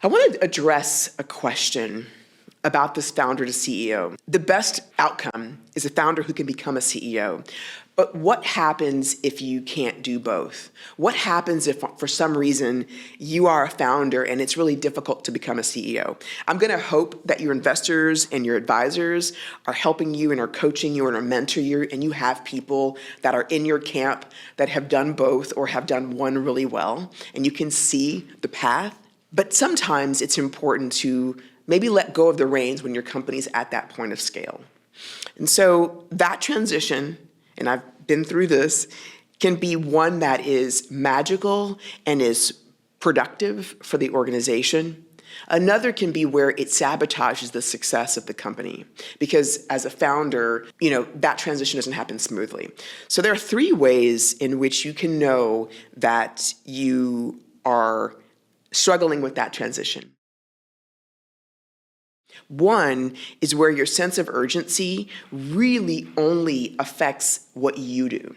I want to address a question about this founder to CEO. The best outcome is a founder who can become a CEO. But what happens if you can't do both? What happens if, for some reason, you are a founder and it's really difficult to become a CEO? I'm going to hope that your investors and your advisors are helping you and are coaching you and are mentoring you, and you have people that are in your camp that have done both or have done one really well, and you can see the path. But sometimes it's important to maybe let go of the reins when your company's at that point of scale. And so that transition, and I've been through this, can be one that is magical and is productive for the organization. Another can be where it sabotages the success of the company, because as a founder, that transition doesn't happen smoothly. So there are three ways in which you can know that you are struggling with that transition. One is where your sense of urgency really only affects what you do.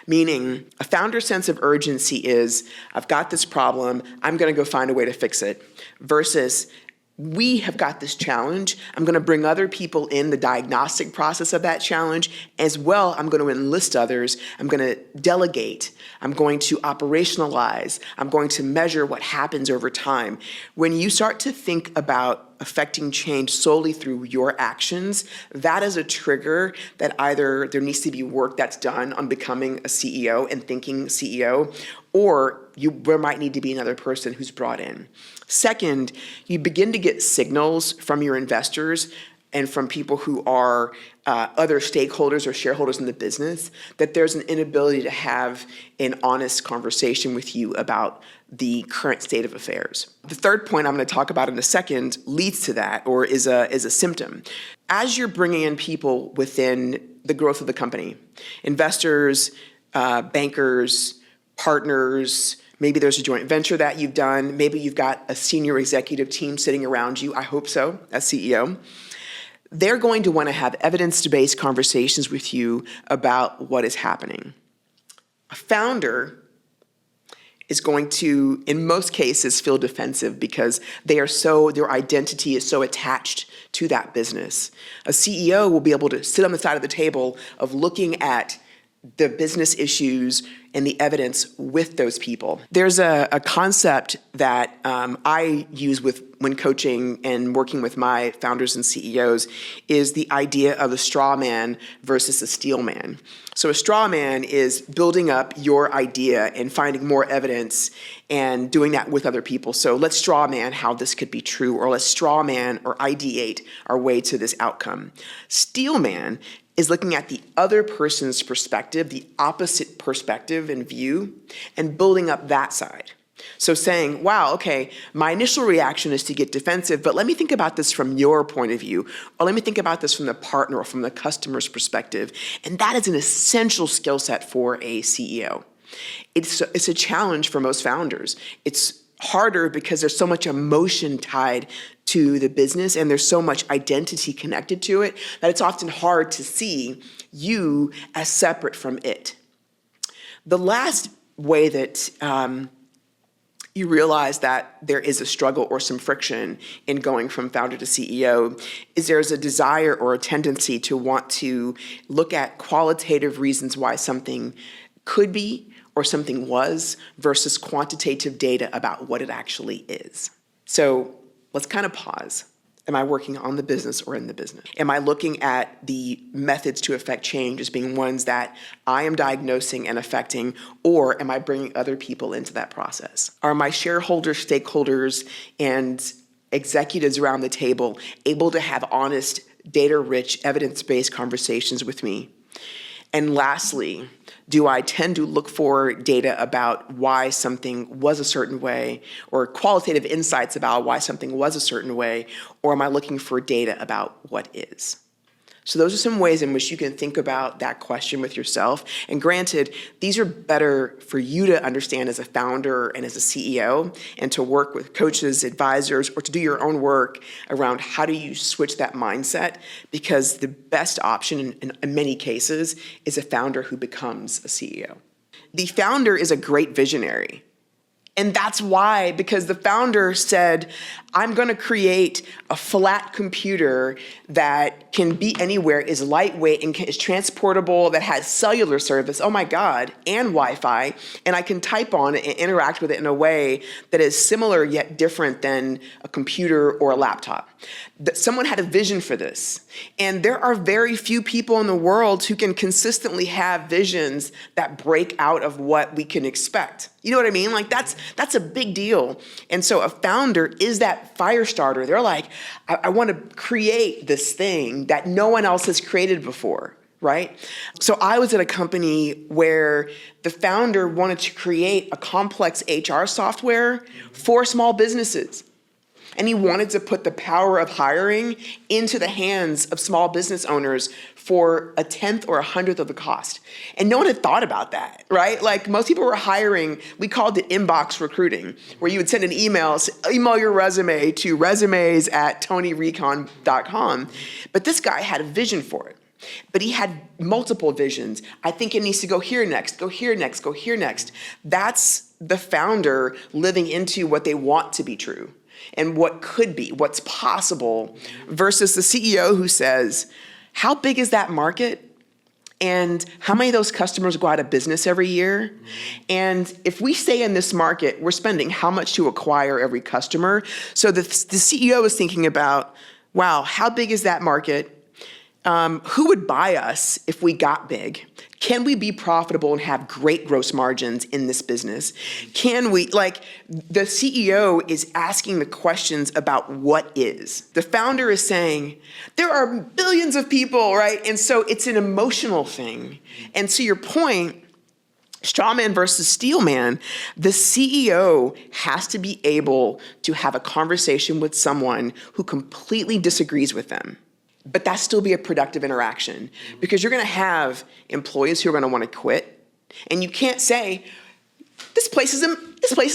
Meaning, a founder's sense of urgency is, I've got this problem, I'm going to go find a way to fix it, versus we have got this challenge, I'm going to bring other people in the diagnostic process of that challenge. As well, I'm going to enlist others, I'm going to delegate, I'm going to operationalize, I'm going to measure what happens over time. When you start to think about affecting change solely through your actions, that is a trigger that either there needs to be work that's done on becoming a CEO and thinking CEO, or there might need to be another person who's brought in. Second, you begin to get signals from your investors and from people who are other stakeholders or shareholders in the business that there's an inability to have an honest conversation with you about the current state of affairs. The third point I'm going to talk about in a second leads to that, or is a symptom. As you're bringing in people within the growth of the company, investors, bankers, partners, maybe there's a joint venture that you've done, maybe you've got a senior executive team sitting around you, I hope so, as CEO. They're going to want to have evidence-based conversations with you about what is happening. A founder is going to, in most cases, feel defensive because their identity is so attached to that business. A CEO will be able to sit on the side of the table of looking at the business issues and the evidence with those people. There's a concept that I use when coaching and working with my founders and CEOs is the idea of a straw man versus a steel man. So a straw man is building up your idea and finding more evidence and doing that with other people. So let's straw man how this could be true, or let's straw man or ideate our way to this outcome. Steel man is looking at the other person's perspective, the opposite perspective and view, and building up that side. So saying, wow, okay, my initial reaction is to get defensive, but let me think about this from your point of view, or let me think about this from the partner or from the customer's perspective. And that is an essential skill set for a CEO. It's a challenge for most founders. It's harder because there's so much emotion tied to the business and there's so much identity connected to it that it's often hard to see you as separate from it. The last way that you realize that there is a struggle or some friction in going from founder to CEO is there's a desire or a tendency to want to look at qualitative reasons why something could be or something was versus quantitative data about what it actually is. So let's kind of pause. Am I working on the business or in the business? Am I looking at the methods to affect change as being ones that I am diagnosing and affecting, or am I bringing other people into that process? Are my shareholders, stakeholders, and executives around the table able to have honest, data-rich, evidence-based conversations with me? And lastly, do I tend to look for data about why something was a certain way, or qualitative insights about why something was a certain way, or am I looking for data about what is? So those are some ways in which you can think about that question with yourself. And granted, these are better for you to understand as a founder and as a CEO, and to work with coaches, advisors, or to do your own work around how do you switch that mindset, because the best option in many cases is a founder who becomes a CEO. The founder is a great visionary. And that's why, because the founder said, I'm going to create a flat computer that can be anywhere, is lightweight and is transportable, that has cellular service, oh my God, and Wi-Fi, and I can type on it and interact with it in a way that is similar yet different than a computer or a laptop. Someone had a vision for this. And there are very few people in the world who can consistently have visions that break out of what we can expect. You know what I mean? Like that's a big deal. And so a founder is that fire starter. They're like, I want to create this thing that no one else has created before, right? So I was at a company where the founder wanted to create a complex HR software for small businesses. And he wanted to put the power of hiring into the hands of small business owners for 1/10 or 100th of the cost. And no one had thought about that, right? Like most people were hiring, we called it inbox recruiting, where you would send an email your resume to resumes@tonyrecon.com. But this guy had a vision for it. But he had multiple visions. I think it needs to go here next, go here next, go here next. That's the founder living into what they want to be true and what could be, what's possible, versus the CEO who says, how big is that market? And how many of those customers go out of business every year? And if we stay in this market, we're spending how much to acquire every customer? So the CEO is thinking about, wow, how big is that market? Who would buy us if we got big? Can we be profitable and have great gross margins in this business? Can we, the CEO is asking the questions about what is. The founder is saying, there are billions of people, right? And so it's an emotional thing. And to your point, strawman versus steelman, the CEO has to be able to have a conversation with someone who completely disagrees with them. But that still be a productive interaction, because you're going to have employees who are going to want to quit, and you can't say, this place is amazing. This place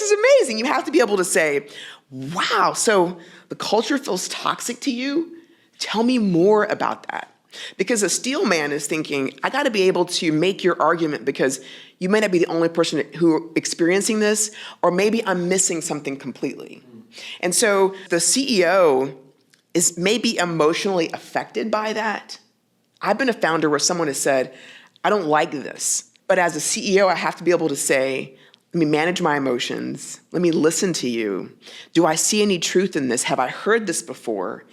is amazing. You have to be able to say, wow, so the culture feels toxic to you? Tell me more about that. Because a steel man is thinking, I got to be able to make your argument, because you may not be the only person who experiencing this, or maybe I'm missing something completely. And so the CEO is maybe emotionally affected by that. I've been a founder where someone has said, I don't like this. But as a CEO, I have to be able to say, let me manage my emotions. Let me listen to you. Do I see any truth in this? Have I heard this before?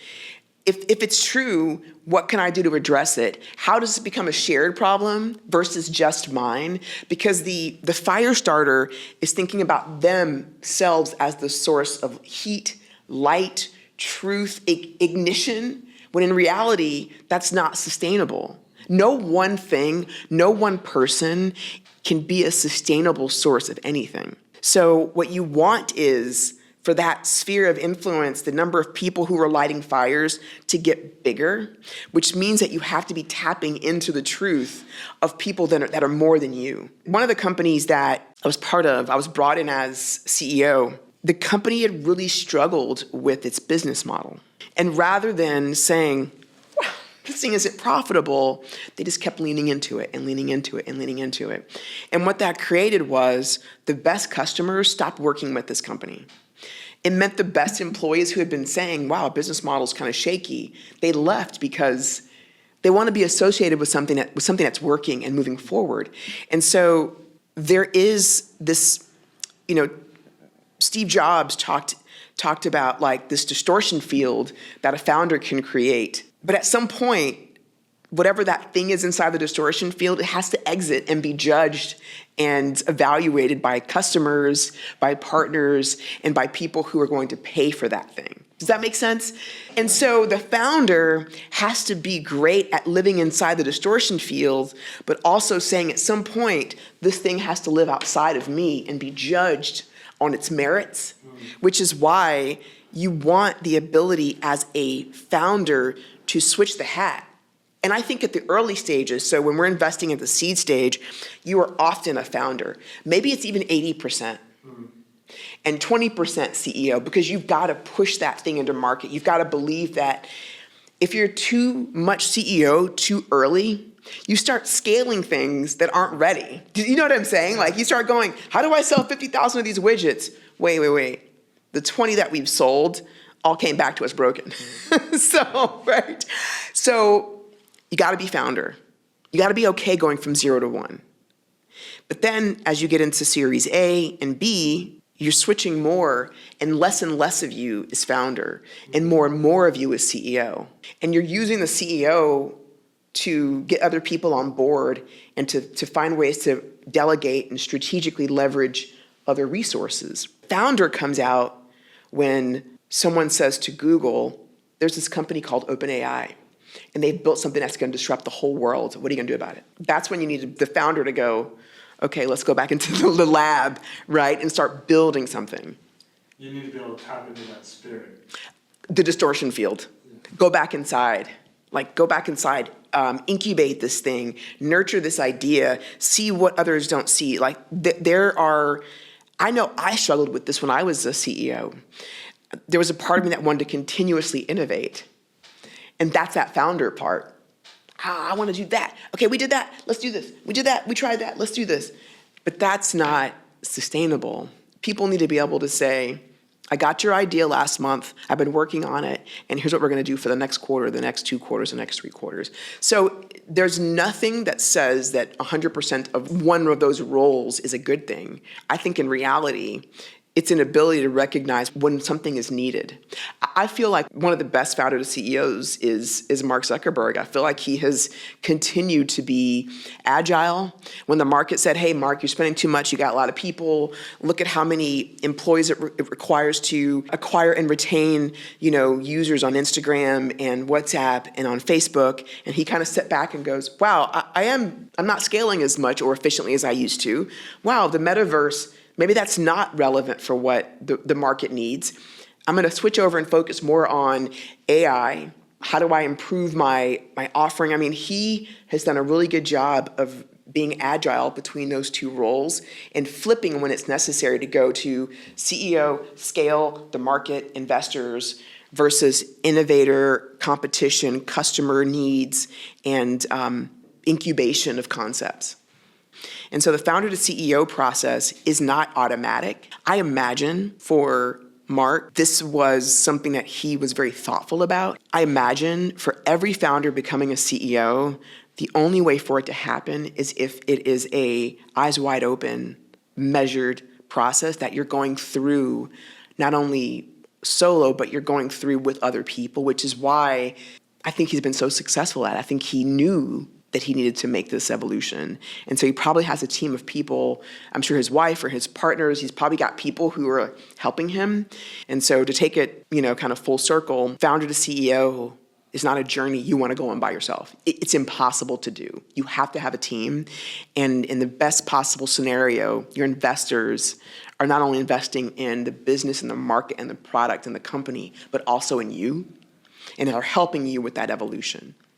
If it's true, what can I do to address it? How does it become a shared problem versus just mine? Because the fire starter is thinking about themselves as the source of heat, light, truth, ignition, when in reality, that's not sustainable. No one thing, no one person can be a sustainable source of anything. So what you want is for that sphere of influence, the number of people who are lighting fires to get bigger, which means that you have to be tapping into the truth of people that are more than you. One of the companies that I was part of, I was brought in as CEO. The company had really struggled with its business model. And rather than saying, wow, this thing isn't profitable, they just kept leaning into it and leaning into it and leaning into it. And what that created was the best customers stopped working with this company. It meant the best employees who had been saying, wow, business model's kind of shaky, they left because they want to be associated with something that's working and moving forward. And so there is this, Steve Jobs talked about this distortion field that a founder can create. But at some point, whatever that thing is inside the distortion field, it has to exit and be judged and evaluated by customers, by partners, and by people who are going to pay for that thing. Does that make sense? And so the founder has to be great at living inside the distortion field, but also saying at some point, this thing has to live outside of me and be judged on its merits, which is why you want the ability as a founder to switch the hat. And I think at the early stages, so when we're investing at the seed stage, you are often a founder. Maybe it's even 80% and 20% CEO, because you've got to push that thing into market. You've got to believe that if you're too much CEO too early, You start scaling things that aren't ready. Do you know what I'm saying? Like you start going, how do I sell 50,000 of these widgets? Wait. The 20 that we've sold all came back to us broken. Right? So you got to be founder. You got to be okay going from 0 to 1. But then as you get into Series A and B, you're switching more and less of you is founder and more of you is CEO. And you're using the CEO to get other people on board and to find ways to delegate and strategically leverage other resources. Founder comes out when someone says to Google, there's this company called OpenAI, and they've built something that's going to disrupt the whole world. What are you going to do about it? That's when you need the founder to go, okay, let's go back into the lab, right, and start building something. You need to be able to tap into that spirit. The distortion field. Yeah. Go back inside. Incubate this thing, nurture this idea, see what others don't see. I know I struggled with this when I was a CEO. There was a part of me that wanted to continuously innovate. And that's that founder part. I want to do that. Okay, we did that. Let's do this. We did that. We tried that. Let's do this. But that's not sustainable. People need to be able to say, I got your idea last month. I've been working on it. And here's what we're going to do for the next quarter, the next 2 quarters, the next 3 quarters. So there's nothing that says that 100% of one of those roles is a good thing. I think in reality, it's an ability to recognize when something is needed. I feel like one of the best founder CEOs is Mark Zuckerberg. I feel like he has continued to be agile. When the market said, hey, Mark, you're spending too much, you got a lot of people, look at how many employees it requires to acquire and retain, users on Instagram and WhatsApp and on Facebook. And he kind of stepped back and goes, wow, I'm not scaling as much or efficiently as I used to. Wow, the metaverse, maybe that's not relevant for what the market needs. I'm going to switch over and focus more on AI. How do I improve my offering? I mean, he has done a really good job of being agile between those two roles and flipping when it's necessary to go to CEO, scale, the market, investors, versus innovator, competition, customer needs, and incubation of concepts. And so the founder to CEO process is not automatic. I imagine for Mark, this was something that he was very thoughtful about. I imagine for every founder becoming a CEO, the only way for it to happen is if it is a eyes wide open, measured process that you're going through not only solo, but you're going through with other people, which is why I think he's been so successful at it. I think he knew that he needed to make this evolution. And so he probably has a team of people, I'm sure his wife or his partners, he's probably got people who are helping him. And so to take it, kind of full circle, founder to CEO is not a journey you want to go on by yourself. It's impossible to do. You have to have a team. And in the best possible scenario, your investors are not only investing in the business and the market and the product and the company, but also in you, and are helping you with that evolution.